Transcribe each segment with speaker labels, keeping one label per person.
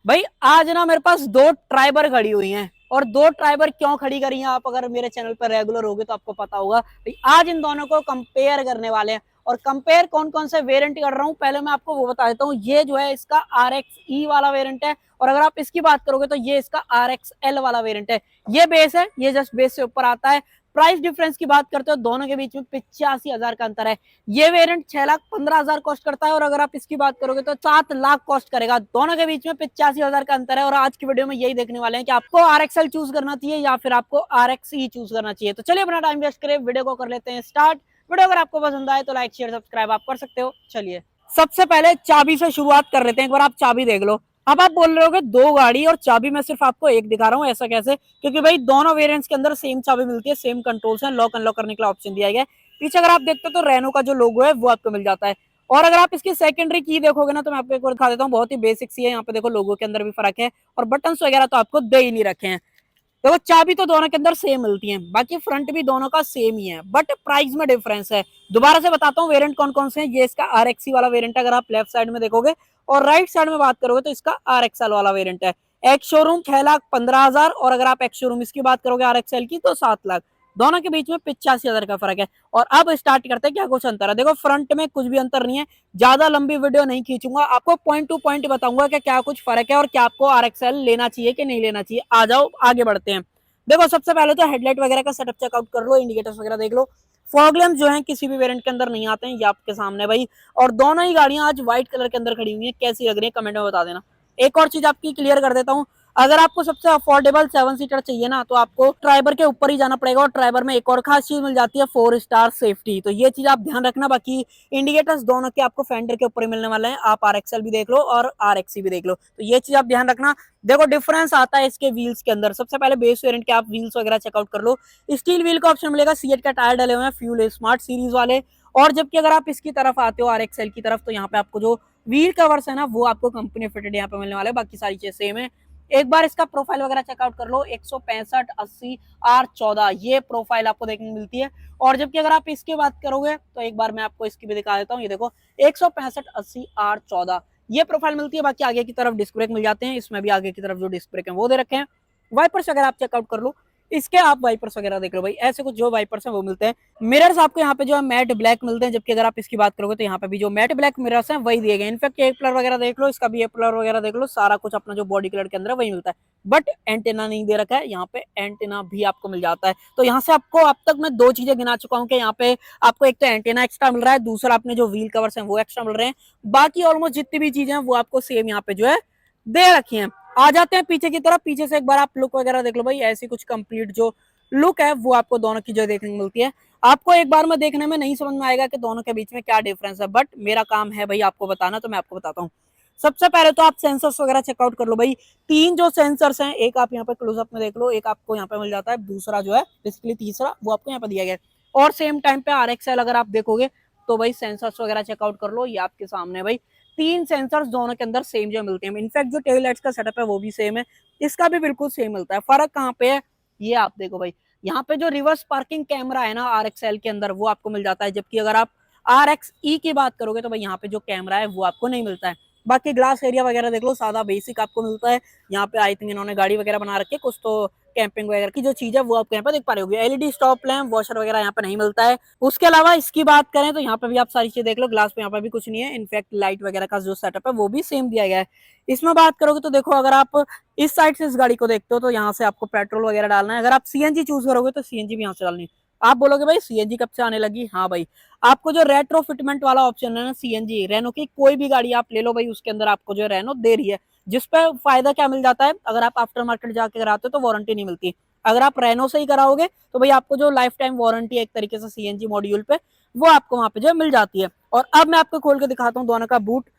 Speaker 1: भाई आज ना मेरे पास दो ट्राइबर खड़ी हुई हैं। और दो ट्राइबर क्यों खड़ी करी हैं, आप अगर मेरे चैनल पर रेगुलर होगे तो आपको पता होगा भाई। आज इन दोनों को कंपेयर करने वाले हैं। और कंपेयर कौन कौन से वेरिएंट कर रहा हूं, पहले मैं आपको वो बता देता हूँ। ये जो है इसका RX-E वाला वेरिएंट है। और अगर आप इसकी बात करोगे तो ये इसका RX-L वाला वेरिएंट है। ये बेस है, ये जस्ट बेस से ऊपर आता है। प्राइस डिफरेंस की बात करते हो, दोनों के बीच में 85,000 का अंतर है। ये वेरिएंट 6,15,000 कॉस्ट करता है, और अगर आप इसकी बात करोगे तो 7 लाख कॉस्ट करेगा। दोनों के बीच में 85,000 का अंतर है। और आज की वीडियो में यही देखने वाले हैं कि आपको RX-L चूज करना चाहिए या फिर आपको RX-E चूज करना चाहिए। तो चलिए अपना टाइम वेस्ट करें, वीडियो को कर लेते हैं स्टार्ट। वीडियो अगर आपको पसंद आए तो लाइक शेयर सब्सक्राइब आप कर सकते हो। चलिए सबसे पहले चाबी से शुरुआत कर लेते हैं। एक बार आप चाबी देख लो। अब आप बोल रहे हो दो गाड़ी और चाबी मैं सिर्फ आपको एक दिखा रहा हूँ, ऐसा कैसे? क्योंकि भाई दोनों वेरिएंट्स के अंदर सेम चाबी मिलती है, सेम कंट्रोल्स हैं, लॉक अनलॉक करने का ऑप्शन दिया गया है। पीछे अगर आप देखते हो तो रेनो का जो लोगो है वो आपको मिल जाता है। और अगर आप इसकी सेकेंडरी की देखोगे ना तो मैं आपको एक बार दिखा देता हूँ, बहुत ही बेसिक सी है। यहाँ पे देखो लोगो के अंदर भी फर्क है, और बटन वगैरह तो आपको दे ही नहीं रखे हैं। देखो चाबी तो दोनों के अंदर सेम मिलती है, बाकी फ्रंट भी दोनों का सेम ही है, बट प्राइस में डिफरेंस है। दोबारा से बताता हूँ वेरिएंट कौन कौन से हैं। ये इसका RX-E वाला वेरिएंट है, अगर आप लेफ्ट साइड में देखोगे। और राइट साइड में बात करोगे तो इसका RX-L वाला वेरिएंट है। एक्स शोरूम 6,15,000, और अगर आप एक्स शोरूम इसकी बात करोगे RX-L की तो 7 लाख। दोनों के बीच में 85,000 का फर्क है। और अब स्टार्ट करते हैं क्या कुछ अंतर है। देखो फ्रंट में कुछ भी अंतर नहीं है। ज्यादा लंबी वीडियो नहीं खींचूंगा, आपको पॉइंट टू पॉइंट बताऊंगा कि क्या कुछ फर्क है और क्या आपको RX-L लेना चाहिए कि नहीं लेना चाहिए। आ जाओ आगे बढ़ते हैं। देखो सबसे पहले तो हेडलाइट वगैरह का सेटअप चेकआउट कर लो, इंडिकेटर्स वगैरह देख लो। फॉग लैंप जो है किसी भी वेरिएंट के अंदर नहीं आते हैं, ये आपके सामने भाई। और दोनों ही गाड़ियां आज व्हाइट कलर के अंदर खड़ी हुई हैं, कैसी लग रही है कमेंट में बता देना। एक और चीज आपकी क्लियर कर देता हूँ। अगर आपको सबसे अफोर्डेबल 7 सीटर चाहिए ना तो आपको ट्राइबर के ऊपर ही जाना पड़ेगा। और ट्राइबर में एक और खास चीज मिल जाती है, 4 स्टार सेफ्टी। तो ये चीज आप ध्यान रखना। बाकी इंडिकेटर्स दोनों के आपको फेंडर के ऊपर ही मिलने वाले हैं। आप RX-L भी देख लो और RX-E भी देख लो, तो ये चीज आप ध्यान रखना। देखो डिफरेंस आता है इसके व्हील्स के अंदर। सबसे पहले बेस वेरिएंट के आप व्हील्स वगैरह चेकआउट कर लो। स्टील व्हील का ऑप्शन मिलेगा, सीएट का टायर डले हुए हैं, फ्यूल स्मार्ट सीरीज वाले। और जबकि अगर आप इसकी तरफ आते हो RX-L की तरफ, तो यहाँ पे आपको जो व्हील कवर्स है ना वो आपको कंपनी फिटेड यहाँ पे मिलने वाले, बाकी सारी चीजें सेम है। एक बार इसका प्रोफाइल वगैरह चेकआउट कर लो। 165/80R14 ये प्रोफाइल आपको देखने मिलती है। और जबकि अगर आप इसकी बात करोगे तो एक बार मैं आपको इसकी भी दिखा देता हूँ। ये देखो 165/80R14 ये प्रोफाइल मिलती है। बाकी आगे की तरफ डिस्क ब्रेक मिल जाते हैं, इसमें भी आगे की तरफ जो डिस्क ब्रेक है वो दे रखे हैं। वाइपर्स अगर आप चेकआउट कर लो, इसके आप वाइपर्स वगैरह देख लो भाई, ऐसे कुछ जो वाइपर्स हैं वो मिलते हैं। मिरर्स आपको यहाँ पे जो है मैट ब्लैक मिलते हैं, जबकि अगर आप इसकी बात करोगे तो यहाँ पे भी जो मैट ब्लैक मिरर्स हैं वही दिए गए। इनफैक्ट ए कलर वगैरह देख लो, इसका भी ए कलर वगैरह देख लो, सारा कुछ अपना जो बॉडी कलर के अंदर वही मिलता है। बट एंटेना नहीं दे रखा है, यहाँ पे एंटेना भी आपको मिल जाता है। तो यहाँ से आपको अब तक मैं दो चीजें गिना चुका हूँ कि यहाँ पे आपको एक तो एंटेना एक्स्ट्रा मिल रहा है, दूसरा आपने जो व्हील कवर्स हैं वो एक्स्ट्रा मिल रहे हैं। बाकी ऑलमोस्ट जितनी भी चीजें हैं वो आपको सेम यहाँ पे जो है दे रखी हैं। आ जाते हैं पीछे की तरफ। पीछे से एक बार आप लुक वगैरह देख लो भाई, ऐसी कुछ कंप्लीट जो लुक है वो आपको दोनों की जो देखने को मिलती है। आपको एक बार में देखने में नहीं समझ में आएगा कि दोनों के बीच में क्या डिफरेंस है, बट मेरा काम है भाई आपको बताना, तो मैं आपको बताता हूँ। सबसे पहले तो आप सेंसर्स वगैरह चेकआउट कर लो भाई। तीन जो सेंसर्स हैं, एक आप यहाँ पे क्लोजअप में देख लो, एक आपको यहाँ पे मिल जाता है, दूसरा जो है बेसिकली तीसरा वो आपको यहाँ पे दिया गया है। और सेम टाइम पे RX-L अगर आप देखोगे तो भाई सेंसर्स वगैरह चेकआउट कर लो, ये आपके सामने भाई। तीन सेंसर्स दोनों के अंदर सेम जो मिलते हैं। इनफैक्ट जो टेल लाइट्स का सेटअप है वो भी सेम है, इसका भी बिल्कुल सेम मिलता है। फर्क कहाँ पे है ये आप देखो भाई। यहाँ पे जो रिवर्स पार्किंग कैमरा है ना RX-L के अंदर वो आपको मिल जाता है, जबकि अगर आप RX-E की बात करोगे तो भाई यहाँ पे जो कैमरा है वो आपको नहीं मिलता है। बाकी ग्लास एरिया वगैरह देख लो, सादा बेसिक आपको मिलता है। यहाँ पे आई थिंक इन्होंने गाड़ी वगैरह बना रखी है कुछ, तो कैंपिंग वगैरह की जो चीज है वो आपको यहाँ पे देख पा रहे होगे। एलईडी स्टॉप लैम्प वॉशर वगैरह यहाँ पे नहीं मिलता है। उसके अलावा इसकी बात करें तो यहाँ पे भी आप सारी चीज देख लो, ग्लास पे यहाँ पे भी कुछ नहीं है। इनफैक्ट लाइट वगैरह का जो सेटअप है वो भी सेम दिया गया है। इसमें बात करोगे तो देखो, अगर आप इस साइड से इस गाड़ी को देखते हो तो यहाँ से आपको पेट्रोल वगैरह डालना है। अगर आप सीएनजी चूज करोगे तो सीएनजी भी यहाँ से डालनी है। आप बोलोगे भाई सीएनजी कब से आने लगी? हाँ भाई, आपको जो रेट्रो फिटमेंट वाला ऑप्शन है ना सीएनजी, रेनो की कोई भी गाड़ी आप ले लो भाई, उसके अंदर आपको जो रेनो दे रही है। जिसपे फायदा क्या मिल जाता है, अगर आप आफ्टर मार्केट जाके कराते हो तो वारंटी नहीं मिलती। अगर आप रेनो से ही कराओगे तो भाई आपको जो लाइफ टाइम वारंटी है एक तरीके से सीएनजी मॉड्यूल पे, वो आपको वहां पे जो मिल जाती है। और अब मैं आपको खोल के दिखाता हूँ दोनों का बूट।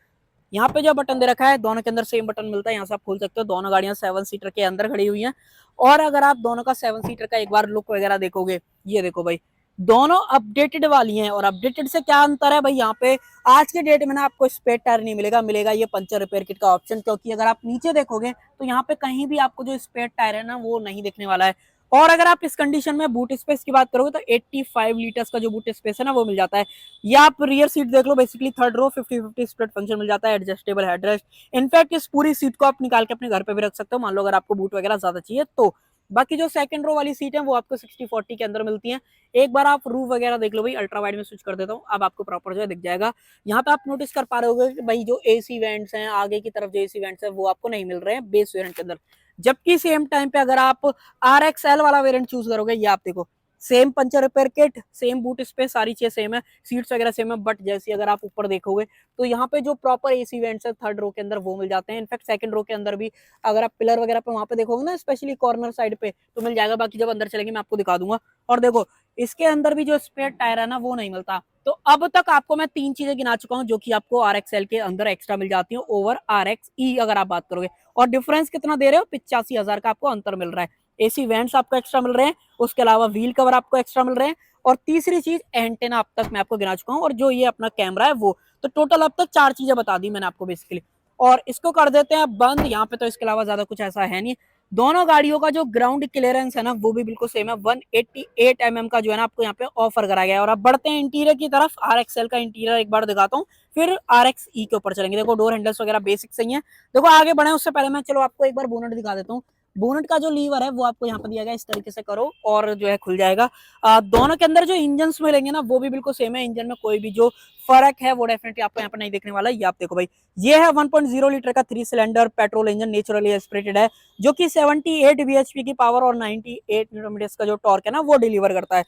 Speaker 1: यहाँ पे जो बटन दे रखा है दोनों के अंदर सेम बटन मिलता है, यहाँ से आप खोल सकते हो। दोनों गाड़ियां 7 सीटर के अंदर खड़ी हुई हैं। और अगर आप दोनों का 7 सीटर का एक बार लुक वगैरह देखोगे, ये देखो भाई, दोनों अपडेटेड वाली हैं। और अपडेटेड से क्या अंतर है भाई, यहाँ पे आज के डेट में ना आपको स्पेयर टायर नहीं मिलेगा, मिलेगा ये पंचर रिपेयर किट का ऑप्शन। क्योंकि अगर आप नीचे देखोगे तो यहाँ पे कहीं भी आपको जो स्पेयर टायर है ना वो नहीं दिखने वाला है। और अगर आप इस कंडीशन में बूट स्पेस की बात करोगे तो 85 लीटर्स का जो बूट स्पेस है ना वो मिल जाता है। या आप रियर सीट देख लो, basically third row 50-50 split function मिल जाता है, एडजस्टेबल हेडरेस्ट। इनफैक्ट इस पूरी सीट को आप निकाल के अपने घर पे भी रख सकते हो, मान लो अगर आपको बूट वगैरह ज्यादा चाहिए तो। बाकी जो सेकंड रो वाली सीट है वो आपको 60-40 के अंदर मिलती है। एक बार आप रूफ वगैरह देख लो भाई, अल्ट्रा वाइड में स्विच कर देता हूँ, अब आपको प्रॉपर जो है दिख जाएगा। यहाँ पे आप नोटिस कर पा रहे होगे कि भाई जो एसी वेंट्स हैं आगे की तरफ, जो एसी वेंट्स हैं वो आपको नहीं मिल रहे हैं बेस वेरिएंट के अंदर। जबकि सेम टाइम पे अगर आप RXL वाला वेरिएंट चूज करोगे, ये आप देखो same puncture repair kit, same boot space, सारी चीजें सेम है, सीट्स वगैरह सेम है, बट जैसे अगर आप ऊपर देखोगे तो यहाँ पे जो प्रॉपर एसी वेंट्स है थर्ड रो के अंदर वो मिल जाते हैं। इनफैक्ट सेकंड रो के अंदर भी अगर आप पिलर वगैरह पे वहां पे देखोगे ना, स्पेशली कॉर्नर साइड पे तो मिल जाएगा। बाकी जब अंदर चलेंगे मैं आपको दिखा दूंगा। और देखो इसके अंदर भी जो स्पेयर टायर है ना वो नहीं मिलता। तो अब तक आपको मैं 3 चीजें गिना चुका हूँ जो कि आपको RXL के अंदर एक्स्ट्रा मिल जाती है ओवर RXE अगर आप बात करोगे। और डिफरेंस कितना दे रहे हो, 85,000 का आपको अंतर मिल रहा है। एसी वेंट्स आपको एक्स्ट्रा मिल रहे हैं, उसके अलावा व्हील कवर आपको एक्स्ट्रा मिल रहे हैं, और तीसरी चीज एंटेना अब तक मैं आपको गिना चुका हूँ, और जो ये अपना कैमरा है वो। तो टोटल अब तक 4 चीजें बता दी मैंने आपको बेसिकली। और इसको कर देते हैं बंद यहाँ पे, तो इसके अलावा ज्यादा कुछ ऐसा है नहीं। दोनों गाड़ियों का जो ग्राउंड क्लियरेंस है ना वो भी बिल्कुल सेम है, 188 का जो है ना आपको यहाँ पे ऑफर करा गया है। और अब बढ़ते हैं इंटीरियर की तरफ, RXL का इंटीरियर एक बार दिखाता हूँ, फिर RXE के ऊपर चलेंगे। देखो डोर हैंडल्स वगैरह बेसिक सही है। देखो आगे बढ़े उससे पहले मैं चलो आपको एक बार बोनट दिखा देता हूँ। बोनट का जो लीवर है वो आपको यहाँ पे दिया गया, इस तरीके से करो और जो है खुल जाएगा। दोनों के अंदर जो इंजन मिलेंगे ना वो भी बिल्कुल सेम है, इंजन में कोई भी जो फर्क है वो डेफिनेटली आपको यहाँ पे नहीं देखने वाला। ये आप देखो भाई, ये है 1.0 लीटर का 3 cylinder petrol engine, naturally aspirated है, जो कि 78 bhp की पावर और 98 न्यूटन का जो टॉर्क है ना वो डिलीवर करता है।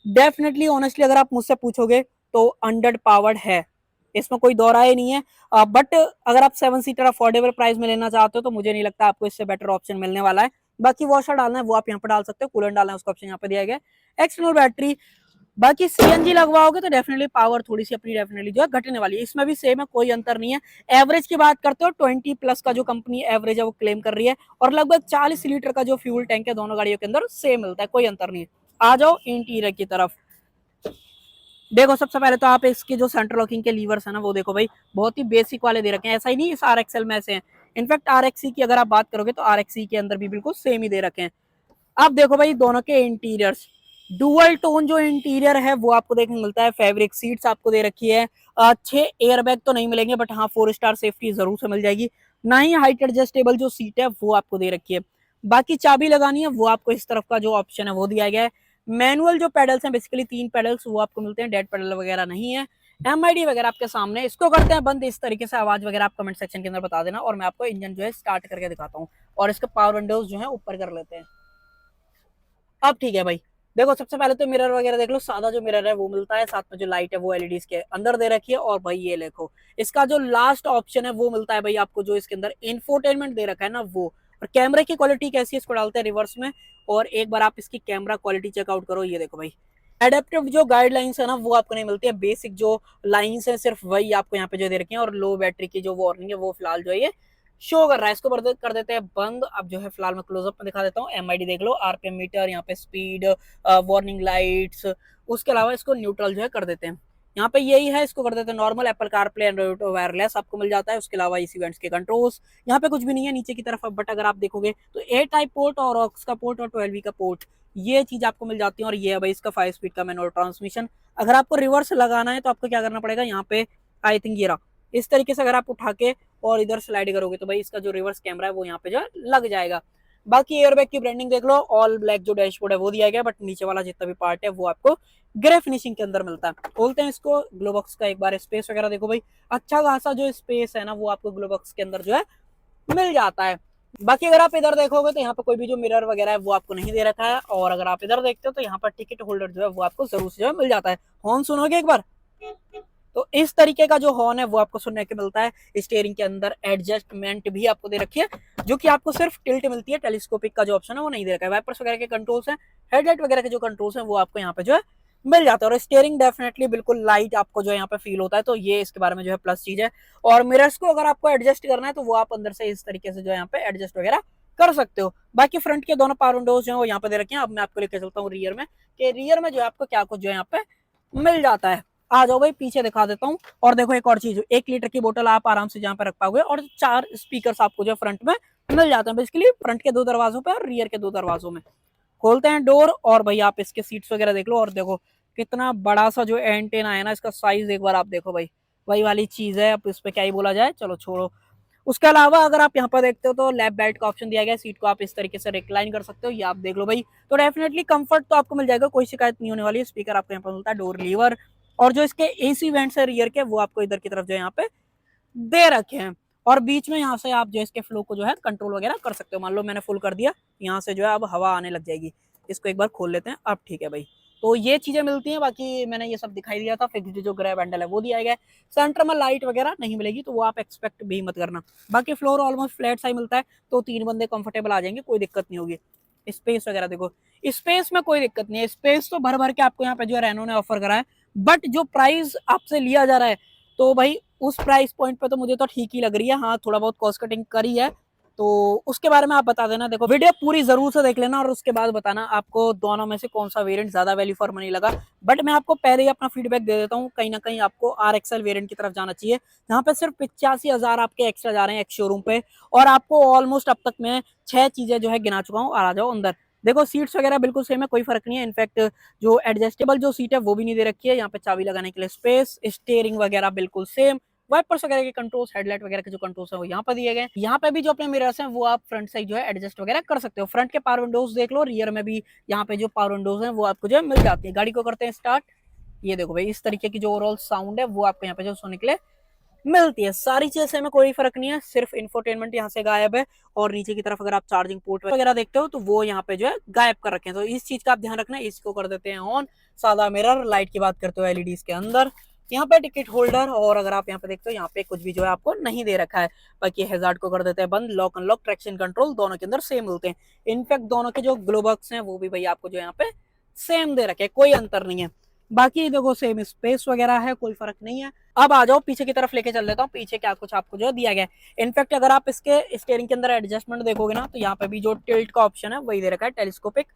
Speaker 1: डेफिनेटली ऑनेस्टली अगर आप मुझसे पूछोगे तो अंडर पावर्ड है, इसमें कोई दो राय नहीं है। बट अगर आप 7 सीटर अफोर्डेबल प्राइस में लेना चाहते हो तो मुझे नहीं लगता आपको इससे बेटर ऑप्शन मिलने वाला है। बाकी वॉशर डालना है वो आप यहाँ पर डाल सकते हो, कूलेंट डालना है उसका ऑप्शन यहाँ पे दिया गया है, एक्सटर्नल बैटरी। बाकी CNG लगवाओगे तो डेफिनेटली पावर थोड़ी सी अपनी डेफिनेटली जो है घटने वाली है, इसमें भी सेम है, कोई अंतर नहीं है। एवरेज की बात करते हो 20+ का जो कंपनी एवरेज है वो क्लेम कर रही है, और लगभग 40 लीटर का जो फ्यूल टैंक है दोनों गाड़ियों के अंदर सेम मिलता है, कोई अंतर नहीं है। आ जाओ इंटीरियर की तरफ। देखो सबसे पहले तो आप इसके जो सेंटर लॉकिंग के लीवर्स है ना वो देखो भाई, बहुत ही बेसिक वाले दे रखे हैं, ऐसा ही नहीं इस RXL में ऐसे हैं। इनफैक्ट RXE की अगर आप बात करोगे तो RXE के अंदर भी बिल्कुल सेम ही दे रखे हैं। अब देखो भाई दोनों के इंटीरियर्स, डुअल टोन जो इंटीरियर है वो आपको देखने मिलता है, फैब्रिक सीट्स आपको दे रखी है। 6 एयरबैग तो नहीं मिलेंगे, बट हाँ 4 स्टार सेफ्टी जरूर से मिल जाएगी। ना ही हाइट एडजस्टेबल जो सीट है वो आपको दे रखी है। बाकी चाबी लगानी है वो आपको इस तरफ का जो ऑप्शन है वो दिया गया है। मैनुअल जो पेडल्स हैं बेसिकली 3 पेडल्स वो आपको मिलते हैं, डेड पेडल वगैरह नहीं है। MID वगैरह आपके सामने, इसको करते हैं बंद इस तरीके से, आवाज वगैरह आप कमेंट सेक्शन के अंदर बता देना, और मैं आपको इंजन जो है स्टार्ट करके दिखाता हूँ, और इसके पावर विंडोज जो है ऊपर कर लेते हैं। अब ठीक है भाई, देखो सबसे पहले तो मिरर वगैरह देख लो, सादा जो मिरर है वो मिलता है, साथ में जो लाइट है वो LEDs के अंदर दे रखी है। और भाई ये देखो इसका जो लास्ट ऑप्शन है वो मिलता है भाई आपको, जो इसके अंदर इंफोटेनमेंट दे रखा है ना वो। और कैमरे की क्वालिटी कैसी है इसको डालते हैं रिवर्स में, और एक बार आप इसकी कैमरा क्वालिटी चेकआउट करो। ये देखो भाई एडेप्टिव जो गाइडलाइंस है ना वो आपको नहीं मिलती है, बेसिक जो लाइंस है सिर्फ वही आपको यहाँ पे जो दे रखी है, और लो बैटरी की जो वार्निंग है वो फिलहाल जो है ये शो कर रहा है। इसको कर देते हैं बंद। अब जो है फिलहाल मैं क्लोजअप में दिखा देता हूँ। MID देख लो, RPM मीटर, यहाँ पे स्पीड, वार्निंग लाइट्स, उसके अलावा इसको न्यूट्रल जो है कर देते हैं। यहाँ पे यही है, इसको कर देते हैं normal. Apple CarPlay, Android wireless आपको मिल जाता है, उसके अलावा इस इवेंट्स के कंट्रोल्स यहाँ पे कुछ भी नहीं है नीचे की तरफ। बट अगर आप देखोगे तो A टाइप पोर्ट और ऑक्स का पोर्ट और 12V का पोर्ट, ये चीज आपको मिल जाती है। और ये है भाई इसका 5 स्पीड का मैनुअल ट्रांसमिशन। अगर आपको रिवर्स लगाना है तो आपको क्या करना पड़ेगा, यहाँ पे आई थिंक ये रहा, इस तरीके से अगर आप उठा के और इधर स्लाइड करोगे तो भाई इसका जो रिवर्स कैमरा है वो यहाँ पे जो लग जाएगा। बाकी एयरबैग की ब्रांडिंग देख लो, ऑल ब्लैक जो डैशबोर्ड है वो दिया गया, बट नीचे वाला जितना भी पार्ट है वो आपको ग्रे फिनिशिंग के अंदर मिलता है। बोलते हैं इसको ग्लोबॉक्स का। एक बार स्पेस वगैरह देखो भाई, अच्छा खासा जो स्पेस है ना वो आपको ग्लोबॉक्स के अंदर जो है मिल जाता है। बाकी अगर आप इधर देखोगे तो यहाँ पे कोई भी जो मिरर वगैरह है वो आपको नहीं दे रखा है। और अगर आप इधर देखते हो तो यहाँ पर टिकट होल्डर जो है वो आपको जरूर से जो है मिल जाता है। हॉर्न सुनोगे एक बार, तो इस तरीके का जो हॉर्न है वो आपको सुनने को मिलता है। स्टीयरिंग के अंदर एडजस्टमेंट भी आपको दे रखी है, जो कि आपको सिर्फ टिल्ट मिलती है, टेलीस्कोपिक का जो ऑप्शन है वो नहीं दे रखा है। वाइपर्स वगैरह के कंट्रोल्स हैं, हेडलाइट वगैरह के जो कंट्रोल्स हैं वो आपको यहाँ पे जो है मिल जाता है। और स्टीयरिंग डेफिनेटली बिल्कुल लाइट आपको जो है यहाँ पे फील होता है, तो ये इसके बारे में जो है प्लस चीज है। और मिरर्स को अगर आपको एडजस्ट करना है तो वो आप अंदर से इस तरीके से जो है यहाँ पे एडजस्ट वगैरह कर सकते हो। बाकी फ्रंट के दोनों पावर विंडोज जो है वो यहाँ पे दे रखे हैं। अब मैं आपको लेकर चलता हूँ रियर में, कि रियर में जो है आपको क्या कुछ जो है यहाँ पे मिल जाता है। आ जाओ भाई पीछे दिखा देता हूँ। और देखो एक और चीज, 1 लीटर की बोतल आप आराम से जहाँ पे रख पाओगे, और 4 स्पीकर आपको जो फ्रंट में मिल जाते हैं, बेसिकली फ्रंट के 2 दरवाजों पे और रियर के 2 दरवाजों में। खोलते हैं डोर और भाई आप इसके सीट्स वगैरह देख लो, और देखो कितना बड़ा सा जो एंटेना है ना, इसका साइज एक बार आप देखो भाई, वही वाली चीज है। अब इस पे क्या ही बोला जाए, चलो छोड़ो। उसके अलावा अगर आप यहाँ पर देखते हो तो लैप बेल्ट का ऑप्शन दिया गया है, सीट को आप इस तरीके से रिक्लाइन कर सकते हो, ये आप देख लो भाई। तो डेफिनेटली कंफर्ट तो आपको मिल जाएगा, कोई शिकायत नहीं होने वाली है। स्पीकर आपको यहाँ पर मिलता है, डोर लीवर और जो इसके एसी वेंट्स है रियर के, वो आपको इधर की तरफ जो यहाँ पे दे रखे हैं। और बीच में यहाँ से आप जो इसके फ्लो को जो है कंट्रोल वगैरह कर सकते हो। मान लो मैंने फुल कर दिया, यहाँ से जो है अब हवा आने लग जाएगी। इसको एक बार खोल लेते हैं, अब ठीक है भाई। तो ये चीजें मिलती हैं, बाकी मैंने ये सब दिखाई दिया था। फिक्स्ड जो ग्रैब हैंडल है वो दिया गया है, सेंटर में लाइट वगैरह नहीं मिलेगी, तो वो आप एक्सपेक्ट भी मत करना। बाकी फ्लोर ऑलमोस्ट फ्लैट सा ही मिलता है, तो 3 बंदे कंफर्टेबल आ जाएंगे, कोई दिक्कत नहीं होगी। स्पेस वगैरह देखो, स्पेस में कोई दिक्कत नहीं है, स्पेस तो भर भर के आपको यहाँ पे जो है रेनो ने ऑफर करा है। बट जो प्राइस आपसे लिया जा रहा है, तो भाई उस प्राइस पॉइंट पे तो मुझे तो ठीक ही लग रही है। हाँ, थोड़ा बहुत कॉस्ट कटिंग करी है, तो उसके बारे में आप बता देना। देखो वीडियो पूरी जरूर से देख लेना और उसके बाद बताना आपको दोनों में से कौन सा वेरिएंट ज्यादा वैल्यू फॉर मनी लगा। बट मैं आपको पहले ही अपना फीडबैक दे देता हूँ, कहीं ना कहीं आपको RXL वेरिएंट की तरफ जाना चाहिए, जहाँ पे सिर्फ 85,000 आपके एक्स्ट्रा जा रहे हैं एक्स शोरूम पे। और आपको ऑलमोस्ट अब तक मैं 6 चीजें जो है गिना चुका हूँ, आ जाओ अंदर। देखो सीट्स वगैरह बिल्कुल सेम है, कोई फर्क नहीं है। इनफैक्ट जो एडजस्टेबल जो सीट है वो भी नहीं दे रखी है, यहाँ पे चाबी लगाने के लिए स्पेस, स्टीयरिंग वगैरह बिल्कुल सेम, वाइपर्स वगैरह के कंट्रोल्स, हेडलाइट वगैरह के जो कंट्रोल्स है वो यहाँ पर दिए गए। यहाँ पे भी जो अपने मिरर्स हैं वो आप फ्रंट से जो है एडजस्ट वगैरह कर सकते हो। फ्रंट के पावर विंडोज देख लो, रियर में भी यहाँ पे जो पावर विंडोज हैं वो आपको जो है मिल जाती है। गाड़ी को करते हैं स्टार्ट, ये देखो भाई इस तरीके की जो ओवरऑल साउंड है वो आपको यहाँ पे जो सुनने के लिए मिलती है। सारी चीजें से में कोई फर्क नहीं है, सिर्फ इंफोटेनमेंट यहाँ से गायब है। और नीचे की तरफ अगर आप चार्जिंग पोर्ट वगैरह देखते हो तो वो यहाँ पे जो है गायब कर रखे हैं, तो इस चीज का आप ध्यान रखना है। इसको कर देते हैं ऑन। सादा मिरर, लाइट की बात करते हो एलईडीज के अंदर, यहाँ पे टिकट होल्डर, और अगर आप यहाँ पे देखते हो यहाँ पे कुछ भी जो है आपको नहीं दे रखा है। बाकी हैजार्ड को कर देते हैं बंद। लॉक अनलॉक, ट्रैक्शन कंट्रोल दोनों के अंदर सेम मिलते हैं। इनफैक्ट दोनों के जो ग्लो बॉक्स हैं वो भी भाई आपको जो यहाँ पे सेम दे रखे हैं, कोई अंतर नहीं है। बाकी देखो सेम स्पेस वगैरह है, कोई फर्क नहीं है। अब आ जाओ पीछे की तरफ लेके चल देता हूँ, पीछे क्या कुछ आपको जो दिया गया है। इनफैक्ट अगर आप इसके स्टीयरिंग के अंदर एडजस्टमेंट देखोगे ना, तो यहाँ पे भी जो टिल्ट का ऑप्शन है वही दे रखा है, टेलीस्कोपिक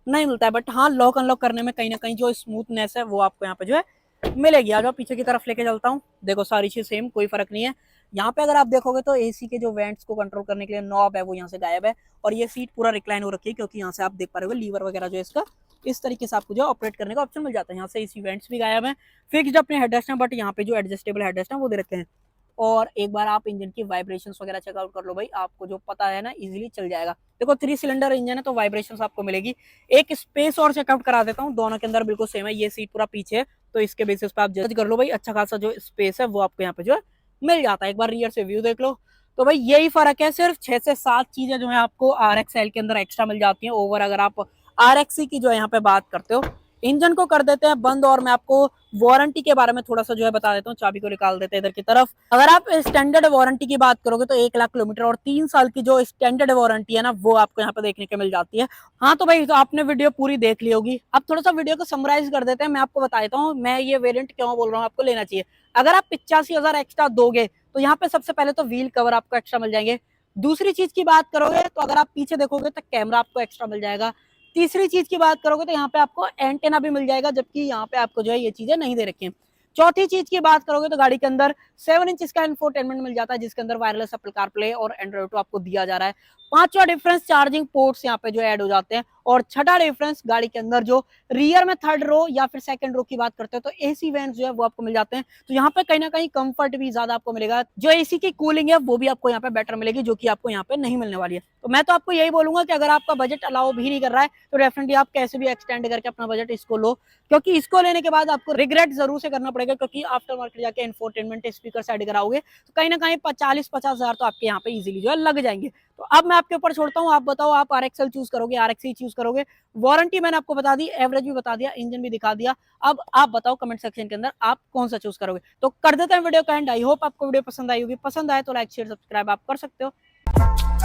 Speaker 1: नहीं मिलता है। बट हाँ, लॉक अनलॉक करने में कहीं ना कहीं जो स्मूथनेस है वो आपको यहाँ पे जो है मिलेगी। आ जाओ पीछे की तरफ लेके चलता हूँ, देखो सारी चीज सेम, कोई फर्क नहीं है। यहाँ पे अगर आप देखोगे तो एसी के जो वेंट्स को कंट्रोल करने के लिए नॉब है वो यहाँ से गायब है, और ये सीट पूरा रिक्लाइन हो रखी है, क्योंकि यहाँ से आप देख पा रहे हो लीवर वगैरह जो है इसका इस तरीके से आपको जो ऑपरेट करने का ऑप्शन मिल जाता है। यहाँ से एसी वेंट्स भी गायब है। फिक्स्ड अपने हेडरेस्ट है, बट यहाँ पे जो एडजस्टेबल हेडरेस्ट है वो दे रखे हैं। और एक बार आप इंजन की वाइब्रेशंस वगैरह चेकआउट कर लो भाई, आपको जो पता है ना इजीली चल जाएगा। देखो 3 सिलेंडर इंजन है तो वाइब्रेशंस आपको मिलेगी। एक स्पेस और चेकआउट करा देता हूँ, दोनों के अंदर बिल्कुल सेम है। ये सीट पूरा पीछे है, तो इसके बेसिस पे आप जज कर लो भाई, अच्छा खासा जो स्पेस है वो आपको यहाँ पे जो है मिल जाता है। एक बार रियर से व्यू देख लो, तो भाई यही फर्क है, सिर्फ 6 से 7 चीजें जो है आपको RXL के अंदर एक्स्ट्रा मिल जाती हैं ओवर। अगर आप RXC की जो है यहाँ पे बात करते हो, इंजन को कर देते हैं बंद, और मैं आपको वारंटी के बारे में थोड़ा सा जो है बता देता हूँ। चाबी को निकाल देते हैं इधर की तरफ। अगर आप स्टैंडर्ड वारंटी की बात करोगे तो 1 लाख किलोमीटर और 3 साल की जो स्टैंडर्ड वारंटी है ना वो आपको यहाँ पे देखने को मिल जाती है। हाँ तो भाई, तो आपने वीडियो पूरी देख ली होगी, अब थोड़ा सा वीडियो को समराइज कर देते हैं। मैं आपको बता देता हूँ मैं ये वेरियंट क्यों बोल रहा हूँ आपको लेना चाहिए। अगर आप 85,000 एक्स्ट्रा दोगे तो यहाँ पे सबसे पहले तो व्हील कवर आपको एक्स्ट्रा मिल जाएंगे। दूसरी चीज की बात करोगे तो अगर आप पीछे देखोगे तो कैमरा आपको एक्स्ट्रा मिल जाएगा। तीसरी चीज की बात करोगे तो यहाँ पे आपको एंटेना भी मिल जाएगा, जबकि यहाँ पे आपको जो है ये चीजें नहीं दे रखी हैं। चौथी चीज की बात करोगे तो गाड़ी के अंदर 7 इंच का इंफोटेनमेंट मिल जाता है, जिसके अंदर वायरलेस एप्पल कारप्ले और एंड्रॉइड ऑटो आपको दिया जा रहा है। पांचवा डिफरेंस, चार्जिंग पोर्ट्स यहाँ पे जो ऐड हो जाते हैं। और छठा डिफरेंस, गाड़ी के अंदर जो रियर में थर्ड रो या फिर सेकंड रो की बात करते हो तो एसी वेंट्स जो है वो आपको मिल जाते हैं। तो यहाँ पे कहीं ना कहीं कंफर्ट भी ज्यादा आपको मिलेगा, जो एसी की कूलिंग है वो भी आपको यहाँ पे बेटर मिलेगी, जो कि आपको यहाँ पे नहीं मिलने वाली है। तो मैं तो आपको यही बोलूंगा कि अगर आपका बजट अलाउ भी नहीं कर रहा है तो डेफिनेटली आप कैसे भी एक्सटेंड करके अपना बजट इसको लो, क्योंकि इसको लेने के बाद आपको रिग्रेट जरूर से करना पड़ेगा, क्योंकि आफ्टर मार्केट जाके इंफोटेनमेंट स्पीकर साइड कराओगे तो कहीं ना कहीं 40-50 हजार तो आपके यहाँ पे इजीली जो है लग जाएंगे। तो अब मैं आपके ऊपर छोड़ता हूँ, आप बताओ आप RXL चूज करोगे, RXC चूज करोगे। वारंटी मैंने आपको बता दी, एवरेज भी बता दिया, इंजन भी दिखा दिया। अब आप बताओ कमेंट सेक्शन के अंदर आप कौन सा चूज करोगे। तो कर देते हैं वीडियो का एंड। आई होप आपको वीडियो पसंद आई होगी, पसंद आए तो लाइक शेयर सब्सक्राइब आप कर सकते हो।